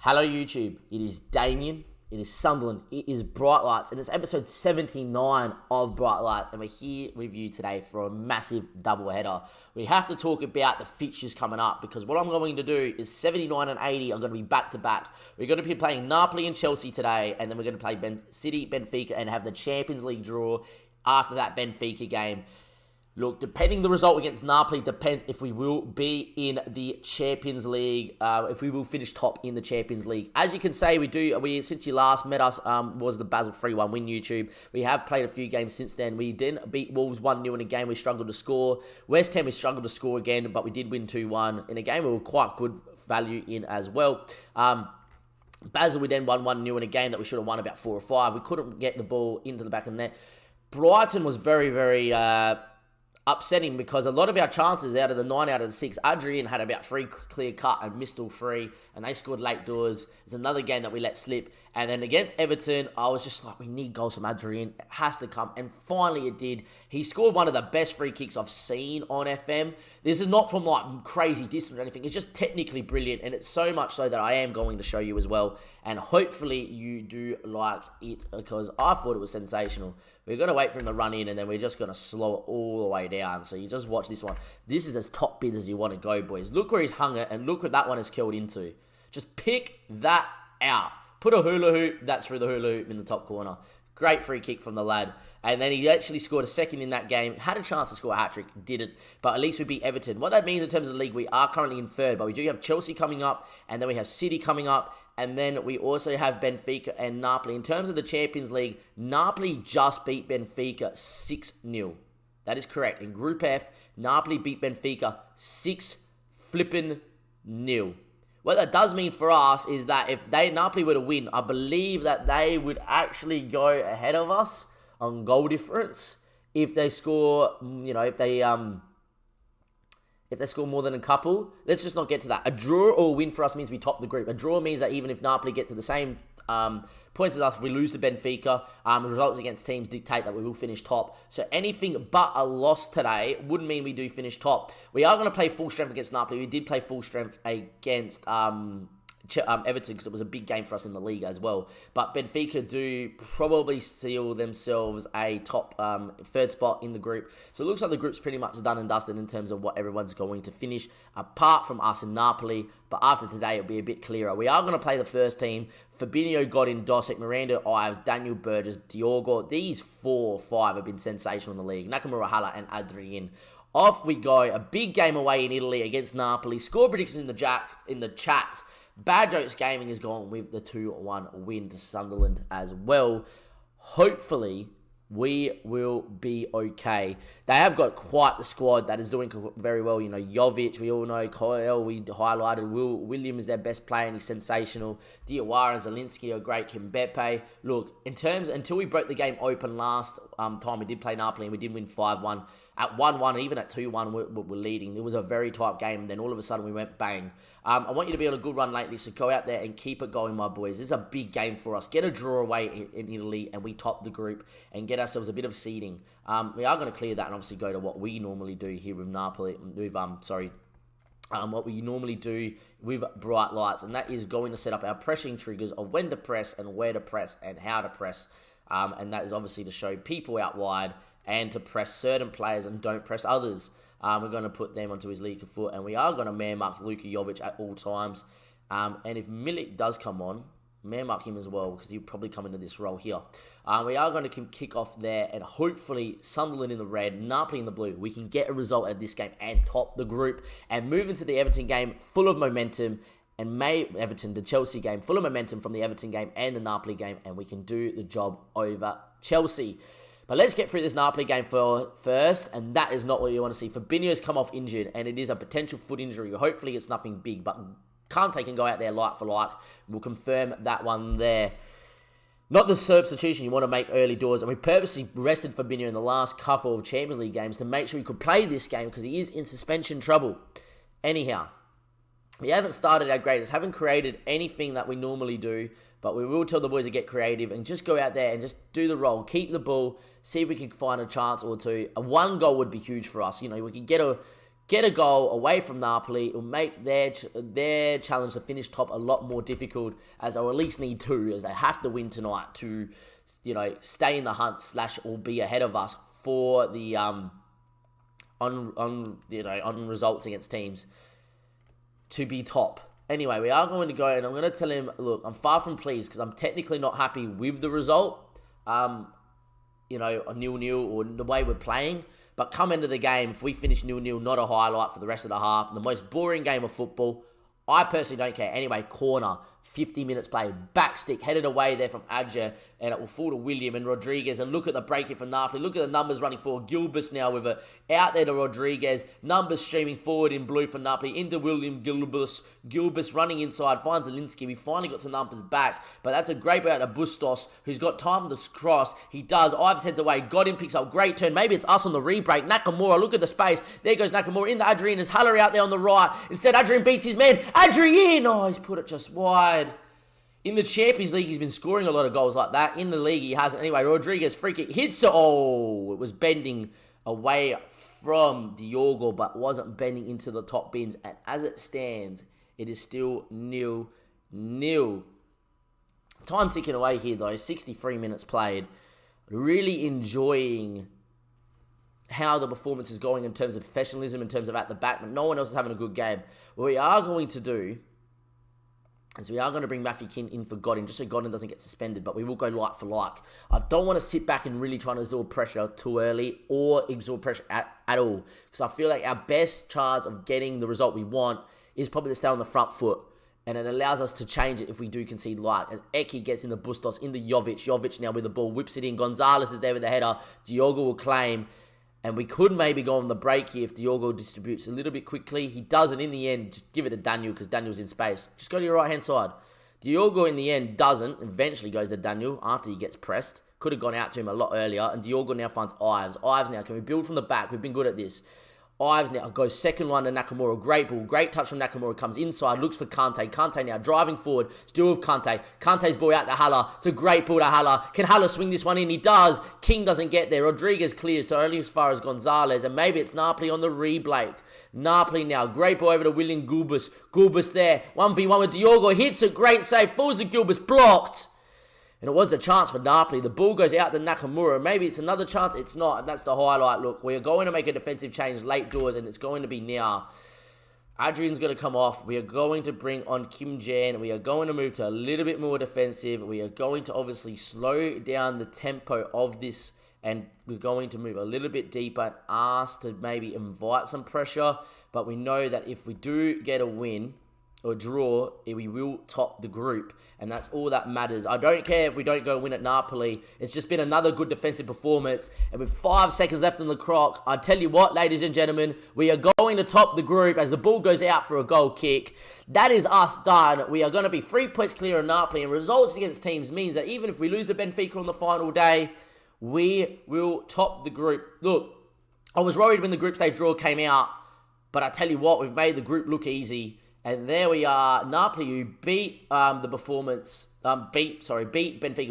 Hello YouTube, it is Damien, it is Sunderland, it is Bright Lights, and it's episode 79 of Bright Lights, and we're here with you today for a massive double header. We have to talk about the fixtures coming up, because what I'm going to do is 79 and 80 are going to be back to back. We're going to be playing Napoli and Chelsea today, and then we're going to play City, Benfica, and have the Champions League draw after that Benfica game. Look, depending the result against Napoli depends if we will be in the Champions League, if we will finish top in the Champions League. As you can say, we since you last met us, was the Basel 3-1 win YouTube. We have played a few games since then. We didn't beat Wolves 1-0 in a game we struggled to score. West Ham we struggled to score again, but we did win 2-1 in a game we were quite good value in as well. Basel we then won 1-0 in a game that we should have won about 4 or 5. We couldn't get the ball into the back of the net. Brighton was very upsetting because a lot of our chances out of the 9 out of the 6, Adrian had about 3 clear cut and missed all 3, and they scored late doors. It's another game that we let slip. And then against Everton, I was just like, we need goals from Adrian. It has to come. And finally it did. He scored one of the best free kicks I've seen on FM. This is not from like crazy distance or anything. It's just technically brilliant. And it's so much so that I am going to show you as well. And hopefully you do like it, because I thought it was sensational. We're going to wait for him to run in, and then we're just going to slow it all the way down. So you just watch this one. This is as top bid as you want to go, boys. Look where he's hung it, and look what that one is killed into. Just pick that out. Put a hula hoop. That's through the hula hoop in the top corner. Great free kick from the lad. And then he actually scored a second in that game. Had a chance to score a hat-trick. Didn't. But at least we beat Everton. What that means in terms of the league, we are currently in third. But we do have Chelsea coming up. And then we have City coming up. And then we also have Benfica and Napoli. In terms of the Champions League, Napoli just beat Benfica 6-0. That is correct. In Group F, Napoli beat Benfica 6-0. What that does mean for us is that if Napoli were to win, I believe that they would actually go ahead of us on goal difference if they score, if they score more than a couple. Let's just not get to that. A draw or a win for us means we top the group. A draw means that even if Napoli get to the same points as us, we lose to Benfica. The results against teams dictate that we will finish top. So anything but a loss today would mean we do finish top. We are going to play full strength against Napoli. We did play full strength against Everton because it was a big game for us in the league as well. But Benfica do probably seal themselves a top third spot in the group. So it looks like the group's pretty much done and dusted in terms of what everyone's going to finish, apart from us and Napoli. But after today, it'll be a bit clearer. We are going to play the first team. Fabinho, Godin, Dosek, Miranda, Ives, Daniel Burgess, Diogo. These 4 or 5 have been sensational in the league. Nakamura, Hala, and Adrian. Off we go. A big game away in Italy against Napoli. Score predictions in the chat. Bad Jokes Gaming is going with the 2-1 win to Sunderland as well. Hopefully, we will be okay. They have got quite the squad that is doing very well. Jovic, we all know. Coyle, we highlighted. William is their best player, and he's sensational. Diawara and Zielinski are great. Kimbepe. Look, until we broke the game open last time, we did play Napoli, and we did win 5-1. At 1-1, even at 2-1, we're leading. It was a very tight game. Then all of a sudden, we went bang. I want you to be on a good run lately, so go out there and keep it going, my boys. This is a big game for us. Get a draw away in Italy, and we top the group and get ourselves a bit of seeding. We are going to clear that and obviously go to what we normally do here with Napoli. What we normally do with Bright Lights, and that is going to set up our pressing triggers of when to press and where to press and how to press. And that is obviously to show people out wide and to press certain players and don't press others. We're going to put them onto his league of foot, and we are going to man mark Luka Jovic at all times. And if Milik does come on, man mark him as well, because he'll probably come into this role here. We are going to kick off there, and hopefully Sunderland in the red, Napoli in the blue. We can get a result out of this game and top the group and move into the Everton game full of momentum. And the Chelsea game, full of momentum from the Everton game and the Napoli game, and we can do the job over Chelsea. But let's get through this Napoli game first, and that is not what you want to see. Fabinho's come off injured, and it is a potential foot injury. Hopefully it's nothing big, but Kante can go out there like for like. We'll confirm that one there. Not the substitution you want to make early doors, and we purposely rested Fabinho in the last couple of Champions League games to make sure he could play this game because he is in suspension trouble. Anyhow, we haven't started our greatest, haven't created anything that we normally do, but we will tell the boys to get creative and just go out there and just do the role. Keep the ball, see if we can find a chance or two. A 1 goal would be huge for us. We can get get a goal away from Napoli. It will make their challenge to finish top a lot more difficult, as they'll at least need 2, as they have to win tonight to, stay in the hunt / or be ahead of us for the on results against teams to be top. Anyway, we are going to go, and I'm going to tell him, look, I'm far from pleased because I'm technically not happy with the result, a 0-0 or the way we're playing. But come into the game, if we finish 0-0, not a highlight for the rest of the half, the most boring game of football, I personally don't care. Anyway, corner, 50 minutes played, back stick, headed away there from Adja, and it will fall to William and Rodriguez. And look at the break here for Napoli. Look at the numbers running forward. Gilbis now with it out there to Rodriguez. Numbers streaming forward in blue for Napoli into William Gilbis. Gilbis running inside, finds Zielinski. We finally got some numbers back, but that's a great bit out of Bustos, who's got time to cross. He does. Ives heads away. Got him, picks up. Great turn. Maybe it's us on the re-break. Nakamura, look at the space. There goes Nakamura into Adrian. There's Haller out there on the right. Instead, Adrian beats his man. Adrian! Oh, he's put it just wide. In the Champions League, he's been scoring a lot of goals like that. In the league, he hasn't. Anyway, Rodriguez, free kick, hits it. Oh, it was bending away from Diogo, but wasn't bending into the top bins. And as it stands, it is still 0-0. Time ticking away here, though. 63 minutes played. Really enjoying how the performance is going in terms of professionalism, in terms of at the back, but no one else is having a good game. What we are going to do is we are going to bring Matthew King in for Godin, just so Godin doesn't get suspended, but we will go like for like. I don't want to sit back and really try to absorb pressure too early or absorb pressure at all, because I feel like our best chance of getting the result we want is probably to stay on the front foot, and it allows us to change it if we do concede like. As Eki gets in the Bustos, into Jovic now with the ball, whips it in. Gonzalez is there with the header. Diogo will claim. And we could maybe go on the break here if Diogo distributes a little bit quickly. He doesn't in the end. Just give it to Daniel because Daniel's in space. Just go to your right-hand side. Diogo in the end doesn't. Eventually goes to Daniel after he gets pressed. Could have gone out to him a lot earlier. And Diogo now finds Ives. Ives now, can we build from the back? We've been good at this. Ives now goes second one to Nakamura. Great ball. Great touch from Nakamura. Comes inside. Looks for Kante. Kante now driving forward. Still with Kante. Kante's ball out to Haller. It's a great ball to Haller. Can Haller swing this one in? He does. King doesn't get there. Rodriguez clears to only as far as Gonzalez. And maybe it's Napoli on the re-break. Napoli now. Great ball over to William Gulbis. Gulbis there. 1v1 with Diogo. Hits a great save. Falls to Gulbis. Blocked. And it was the chance for Napoli. The ball goes out to Nakamura. Maybe it's another chance. It's not. And that's the highlight. Look, we are going to make a defensive change late doors. And it's going to be now. Adrian's going to come off. We are going to bring on Kim Jan. We are going to move to a little bit more defensive. We are going to obviously slow down the tempo of this. And we're going to move a little bit deeper and ask to maybe invite some pressure. But we know that if we do get a win or draw, we will top the group. And that's all that matters. I don't care if we don't go win at Napoli. It's just been another good defensive performance. And with 5 seconds left on the clock, I tell you what, ladies and gentlemen, we are going to top the group as the ball goes out for a goal kick. That is us done. We are going to be 3 points clear of Napoli. And results against teams means that even if we lose to Benfica on the final day, we will top the group. Look, I was worried when the group stage draw came out. But I tell you what, we've made the group look easy. And there we are, Napoli, who beat beat Benfica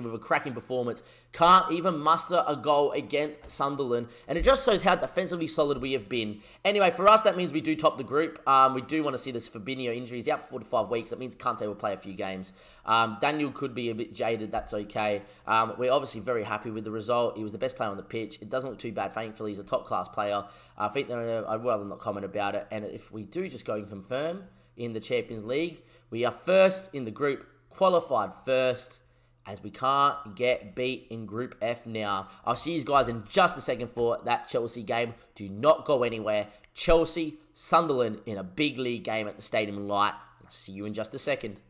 with a cracking performance. Can't even muster a goal against Sunderland. And it just shows how defensively solid we have been. Anyway, for us, that means we do top the group. We do want to see this Fabinho injury. He's out for 4 to 5 weeks. That means Kante will play a few games. Daniel could be a bit jaded. That's okay. We're obviously very happy with the result. He was the best player on the pitch. It doesn't look too bad. Thankfully, he's a top-class player. I think I'd rather not comment about it. And if we do just go and confirm in the Champions League, we are first in the group, qualified first, as we can't get beat in Group F now. I'll see you guys in just a second for that Chelsea game. Do not go anywhere. Chelsea, Sunderland in a big league game at the Stadium Light. And I'll see you in just a second.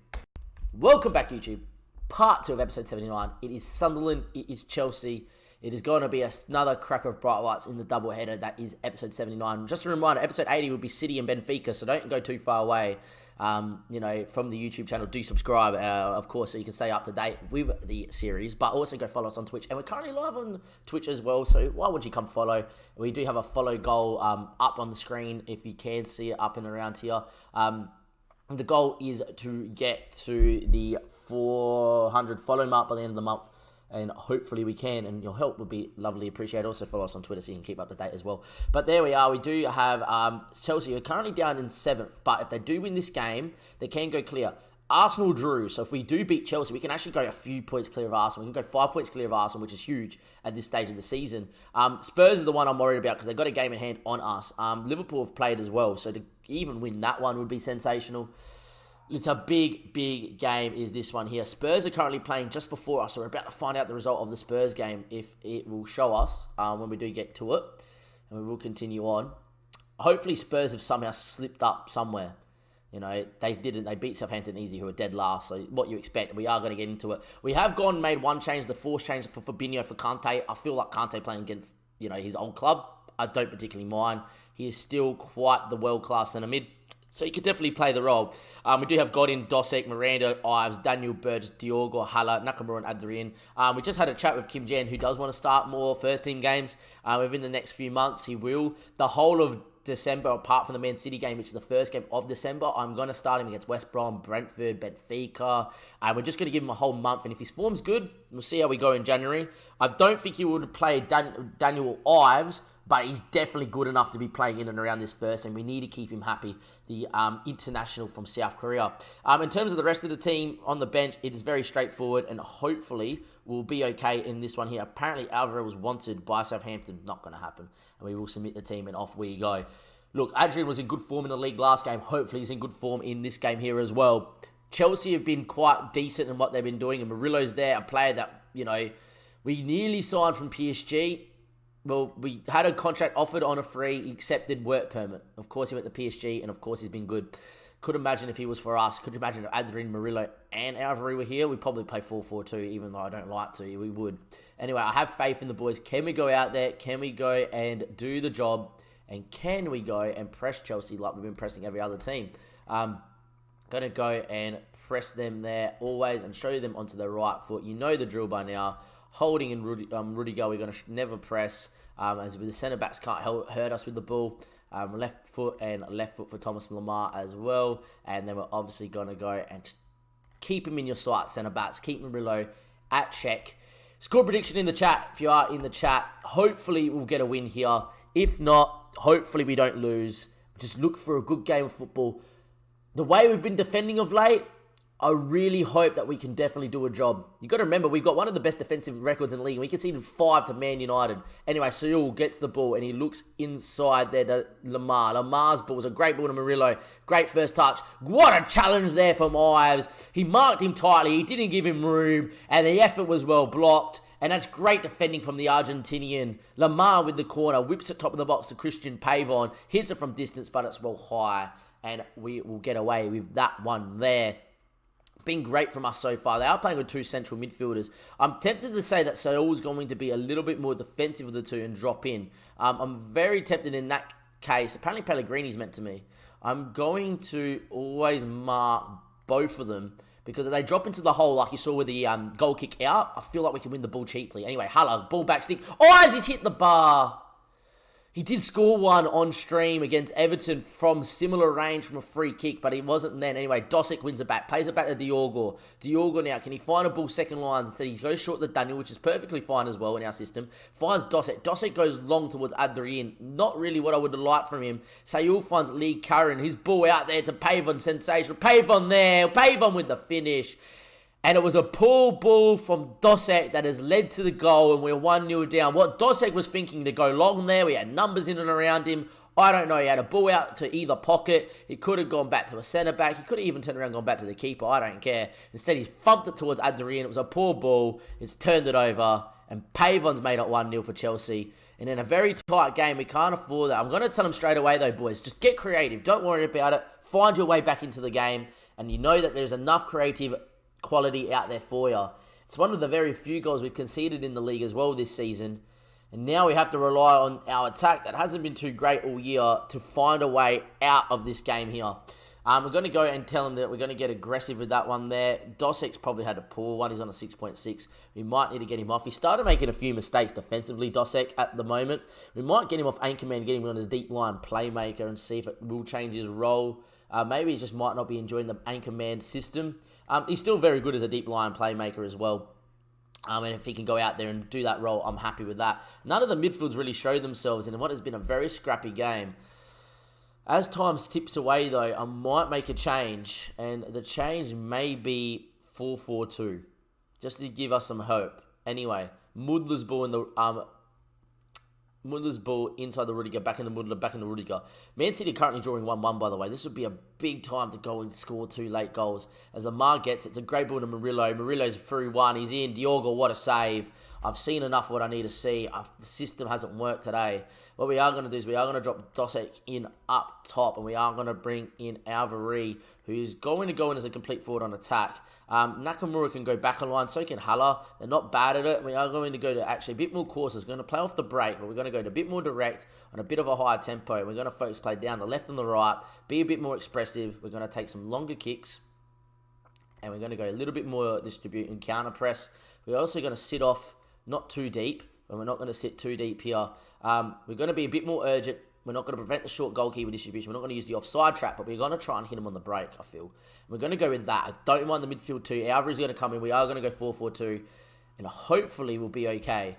Welcome back, YouTube. Part 2 of episode 79. It is Sunderland, it is Chelsea. It is going to be another cracker of bright lights in the doubleheader. That is episode 79. Just a reminder, episode 80 will be City and Benfica, so don't go too far away. From the YouTube channel, do subscribe, of course, so you can stay up to date with the series. But also go follow us on Twitch. And we're currently live on Twitch as well, so why would you come follow? We do have a follow goal up on the screen, if you can see it up and around here. The goal is to get to the 400 follow mark by the end of the month. and hopefully we can, and your help would be lovely appreciated. Also follow us on Twitter so you can keep up to date as well. But there we are. We do have Chelsea are currently down in 7th, but if they do win this game, they can go clear. Arsenal drew, so if we do beat Chelsea, we can actually go a few points clear of Arsenal. We can go 5 points clear of Arsenal, which is huge at this stage of the season. Spurs is the one I'm worried about because they've got a game in hand on us. Liverpool have played as well, so to even win that one would be sensational. It's a big, big game is this one here. Spurs are currently playing just before us, so we're about to find out the result of the Spurs game if it will show us when we do get to it, and we will continue on. Hopefully Spurs have somehow slipped up somewhere. You know, they didn't. They beat Southampton easy, who are dead last. So what you expect, we are going to get into it. We have made one change, the forced change for Fabinho for Kante. I feel like Kante playing against, his old club, I don't particularly mind. He is still quite the world-class centre mid. So he could definitely play the role. We do have Godin, Dosek, Miranda, Ives, Daniel, Burgess, Diogo, Haller, Nakamura, and Adrian. We just had a chat with Kim Jan, who does want to start more first-team games within the next few months. He will. The whole of December, apart from the Man City game, which is the first game of December, I'm going to start him against West Brom, Brentford, Benfica. We're just going to give him a whole month, and if his form's good, we'll see how we go in January. I don't think he would play Daniel Ives, but he's definitely good enough to be playing in and around this first, and we need to keep him happy, the international from South Korea. In terms of the rest of the team on the bench, it is very straightforward, and hopefully we'll be okay in this one here. Apparently, Alvaro was wanted by Southampton. Not going to happen, and we will submit the team, and off we go. Look, Adrian was in good form in the league last game. Hopefully, he's in good form in this game here as well. Chelsea have been quite decent in what they've been doing, and Murillo's there, a player that, we nearly signed from PSG. Well, we had a contract offered on a free, he accepted work permit. Of course, he went to PSG, and of course, he's been good. Could imagine if he was for us. Could imagine if Adrian, Murillo, and Alvaro were here, we'd probably play 4-4-2, even though I don't like to. We would. Anyway, I have faith in the boys. Can we go out there? Can we go and do the job? And can we go and press Chelsea like we've been pressing every other team? Going to go and press them there always and show them onto the right foot. You know the drill by now. Holding in Rudiger, we're going to never press. As the centre-backs can't hurt us with the ball. Left foot and left foot for Thomas Lamar as well. And then we're obviously going to go and just keep him in your sight, centre-backs. Keep Murillo at check. Score prediction in the chat if you are in the chat. Hopefully we'll get a win here. If not, hopefully we don't lose. Just look for a good game of football. The way we've been defending of late, I really hope that we can definitely do a job. You got to remember, we've got one of the best defensive records in the league. We conceded 5 to Man United. Anyway, Seul gets the ball and he looks inside there to Lamar. Lamar's ball was a great ball to Murillo. Great first touch. What a challenge there from Ives. He marked him tightly. He didn't give him room. And the effort was well blocked. And that's great defending from the Argentinian. Lamar with the corner. Whips it top of the box to Christian Pavon. Hits it from distance, but it's well high. And we will get away with that one there. Been great from us so far. They are playing with 2 central midfielders. I'm tempted to say that Seoul's going to be a little bit more defensive of the two and drop in. I'm very tempted in that case. Apparently Pellegrini's meant to me. I'm going to always mark both of them because if they drop into the hole like you saw with the goal kick out, I feel like we can win the ball cheaply. Anyway, Haller, ball back stick. Ives, he's hit the bar. He did score one on stream against Everton from similar range from a free kick, but he wasn't then. Anyway, Dosek wins it back, plays it back to Diogo. Diogo now, can he find a ball second lines? Instead, he goes short to Daniel, which is perfectly fine as well in our system. Finds Dosek. Dosek goes long towards Adrien. Not really what I would have liked from him. Sayul finds Lee Curran. His ball out there to Pavon. Sensational. Pavon there. Pavon with the finish. And it was a poor ball from Dosek that has led to the goal, and we're 1-0 down. What Dosek was thinking to go long there, we had numbers in and around him. I don't know, he had a ball out to either pocket. He could have gone back to a centre-back. He could have even turned around and gone back to the keeper. I don't care. Instead, he thumped it towards Adrien. It was a poor ball. It's turned it over, and Pavon's made it 1-0 for Chelsea. And in a very tight game, we can't afford that. I'm going to tell them straight away, though, boys. Just get creative. Don't worry about it. Find your way back into the game, and you know that there's enough creative quality out there for you. It's one of the very few goals we've conceded in the league as well this season. And now we have to rely on our attack that hasn't been too great all year to find a way out of this game here. We're going to go and tell them that we're going to get aggressive with that one there. Dosek's probably had a poor one. He's on a 6.6. We might need to get him off. He started making a few mistakes defensively, Dosek, at the moment. We might get him off Anchorman, get him on his deep line playmaker and see if it will change his role. Maybe he just might not be enjoying the Anchorman system. He's still very good as a deep line playmaker as well. And if he can go out there and do that role, I'm happy with that. None of the midfields really showed themselves in what has been a very scrappy game. As time tips away, though, I might make a change. And the change may be 4-4-2. Just to give us some hope. Anyway, Mudler's ball in the... Mudler's ball inside the Rudiger, back in the Mudler, back in the Rudiger. Man City currently drawing 1-1, by the way. This would be a big time to go and score 2 late goals. As the Mar gets it, it's a great ball to Murillo. Murillo's through 1. He's in. Diogo, what a save. I've seen enough of what I need to see. The system hasn't worked today. What we are going to do is we are going to drop Dosek in up top, and we are going to bring in Alvari, who's going to go in as a complete forward on attack. Nakamura can go back on line, so can Haller. They're not bad at it. We are going to go to actually a bit more courses. We're going to play off the break, but we're going to go to a bit more direct on a bit of a higher tempo. We're going to focus play down the left and the right, be a bit more expressive. We're going to take some longer kicks, and we're going to go a little bit more distribute and counter press. We're also going to sit off not too deep, and we're not going to sit too deep here. We're going to be a bit more urgent. We're not going to prevent the short goalkeeper distribution. We're not going to use the offside trap, but we're going to try and hit him on the break, I feel. We're going to go with that. I don't mind the midfield too. Alvarez is going to come in. We are going to go 4-4-2, and hopefully we'll be okay.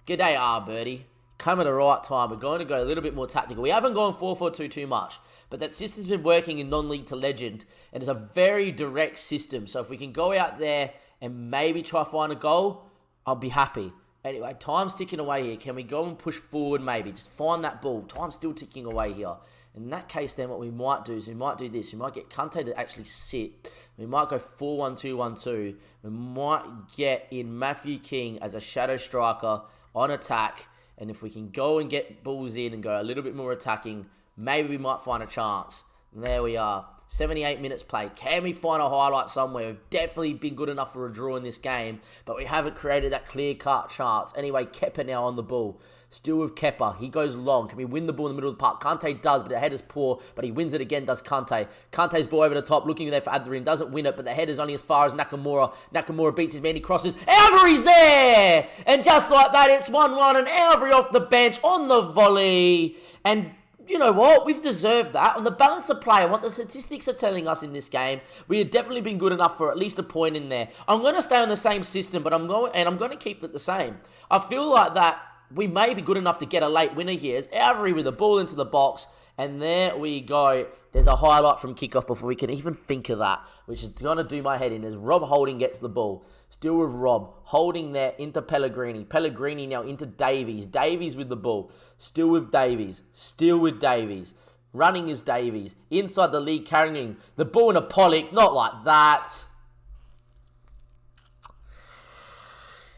G'day, Birdie. Come at the right time. We're going to go a little bit more tactical. We haven't gone 4-4-2 too much, but that system's been working in non-league to legend, and it's a very direct system. So if we can go out there and maybe try to find a goal, I'll be happy. Anyway, time's ticking away here. Can we go and push forward maybe? Just find that ball. Time's still ticking away here. In that case, then what we might do is we might do this. We might get Kante to actually sit. We might go 4-1-2-1-2. We might get in Matthew King as a shadow striker on attack. And if we can go and get balls in and go a little bit more attacking, maybe we might find a chance. And there we are. 78 minutes played. Can we find a highlight somewhere? We've definitely been good enough for a draw in this game, but we haven't created that clear-cut chance. Anyway, Kepa now on the ball. Still with Kepa. He goes long. Can we win the ball in the middle of the park? Kante does, but the header's poor, but he wins it again, does Kante. Kante's ball over the top, looking there for Adrian. Doesn't win it, but the header's only as far as Nakamura. Nakamura beats his man. He crosses. Alvary's there! And just like that, it's 1-1, and Alvary off the bench on the volley. And you know what? We've deserved that. On the balance of play, and what the statistics are telling us in this game, we have definitely been good enough for at least a point in there. I'm going to stay on the same system, but I'm going to keep it the same. I feel like that we may be good enough to get a late winner here. It's Avery with the ball into the box, and there we go. There's a highlight from kickoff before we can even think of that, which is going to do my head in as Rob Holding gets the ball. Still with Rob. Holding there into Pellegrini. Pellegrini now into Davies. Davies with the ball. Still with Davies. Still with Davies. Running is Davies. Inside the league, carrying the ball in a Pollock. Not like that.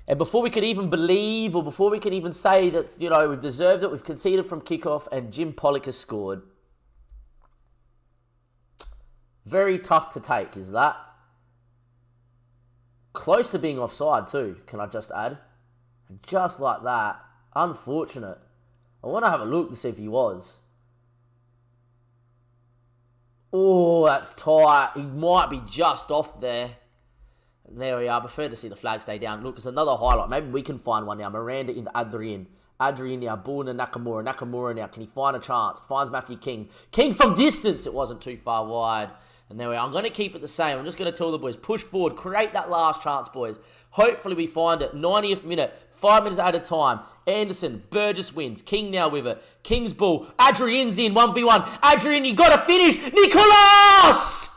And before we could even believe, or before we could even say that, you know, we've deserved it, we've conceded from kickoff, and Jim Pollock has scored. Very tough to take, is that? Close to being offside too, can I just add? Just like that. Unfortunate. I want to have a look to see if he was. Oh, that's tight. He might be just off there. And there we are. I prefer to see the flag stay down. Look, it's another highlight. Maybe we can find one now. Miranda into Adrian. Adrian now. Ball into Nakamura. Nakamura now. Can he find a chance? Finds Matthew King. King from distance. It wasn't too far wide. And there we are. I'm going to keep it the same. I'm just going to tell the boys, push forward. Create that last chance, boys. Hopefully we find it. 90th minute. 5 minutes at a time. Anderson. Burgess wins. King now with it. King's ball. Adrian's in. 1v1. Adrian, you got to finish. Nicolas!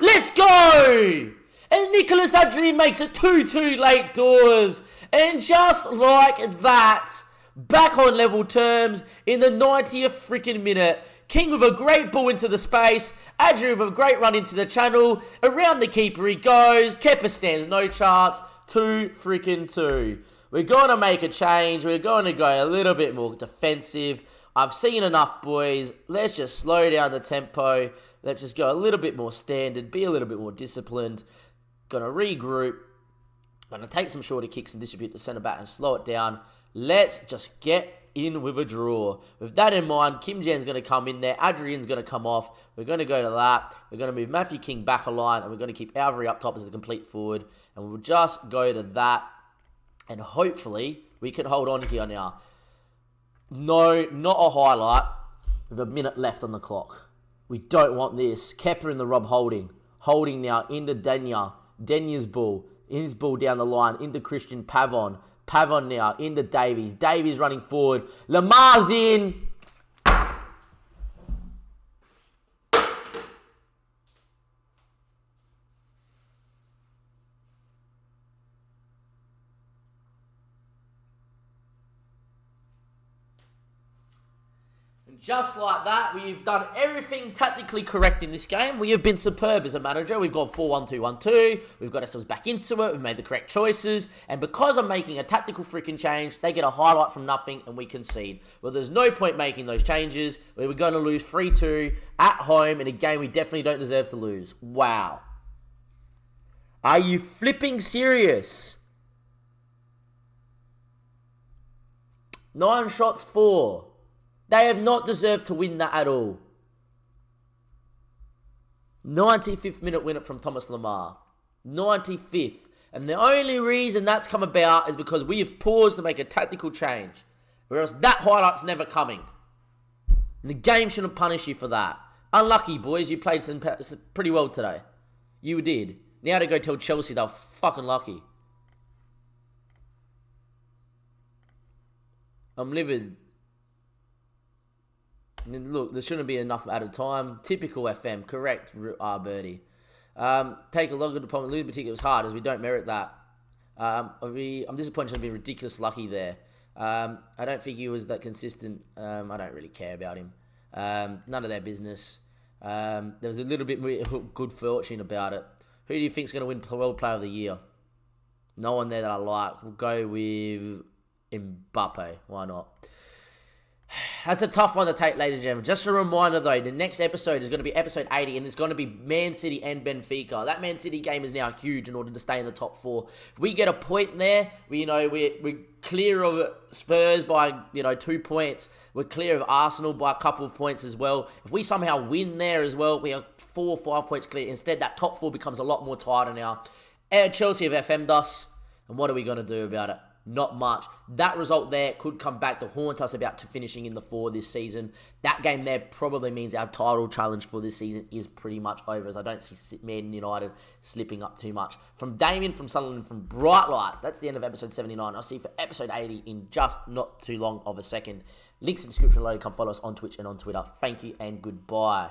Let's go! And Nicolas Adrian makes it 2-2 late doors. And just like that, back on level terms in the 90th freaking minute. King with a great ball into the space. Adrian with a great run into the channel. Around the keeper he goes. Kepa stands no chance. 2-2. We're going to make a change. We're going to go a little bit more defensive. I've seen enough, boys. Let's just slow down the tempo. Let's just go a little bit more standard. Be a little bit more disciplined. Going to regroup. Going to take some shorter kicks and distribute to centre back and slow it down. Let's just get in with a draw. With that in mind, Kim Jan's going to come in there. Adrian's going to come off. We're going to go to that. We're going to move Matthew King back a line, and we're going to keep Alvary up top as the complete forward. And we'll just go to that. And hopefully, we can hold on here now. No, not a highlight. With a minute left on the clock. We don't want this. Kepa in the Rob Holding. Holding now into Denya. Denya's ball. In his ball down the line, into Christian Pavon. Pavon now, into Davies. Davies running forward. Lamar's in. Just like that, we've done everything tactically correct in this game. We have been superb as a manager. We've gone 4-1-2-1-2. We've got ourselves back into it. We've made the correct choices. And because I'm making a tactical freaking change, they get a highlight from nothing and we concede. Well, there's no point making those changes. We were going to lose 3-2 at home in a game we definitely don't deserve to lose. Wow. Are you flipping serious? 9 shots, 4. They have not deserved to win that at all. 95th minute winner from Thomas Lamar. 95th. And the only reason that's come about is because we have paused to make a tactical change. Whereas that highlight's never coming. And the game shouldn't punish you for that. Unlucky, boys. You played pretty well today. You did. Now to go tell Chelsea they're fucking lucky. I'm livid. Look, there shouldn't be enough at a time. Typical FM, correct, Birdie. Take a look at the problem. Lose particular was hard as we don't merit that. I'm disappointed to be ridiculous lucky there. I don't think he was that consistent. I don't really care about him. None of their business. There was a little bit more good fortune about it. Who do you think is going to win World Player of the Year? No one there that I like. We'll go with Mbappe. Why not? That's a tough one to take, ladies and gentlemen. Just a reminder, though, the next episode is going to be episode 80, and it's going to be Man City and Benfica. That Man City game is now huge in order to stay in the top 4. If we get a point there, we're clear of Spurs by 2 points. We're clear of Arsenal by a couple of points as well. If we somehow win there as well, we are 4 or 5 points clear. Instead, that top 4 becomes a lot more tighter now. Chelsea have FM'd us, and what are we going to do about it? Not much. That result there could come back to haunt us about to finishing in the 4 this season. That game there probably means our title challenge for this season is pretty much over, as I don't see Man United slipping up too much. From Damien, from Sunderland, from Bright Lights, that's the end of episode 79. I'll see you for episode 80 in just not too long of a second. Links in the description below. Come follow us on Twitch and on Twitter. Thank you and goodbye.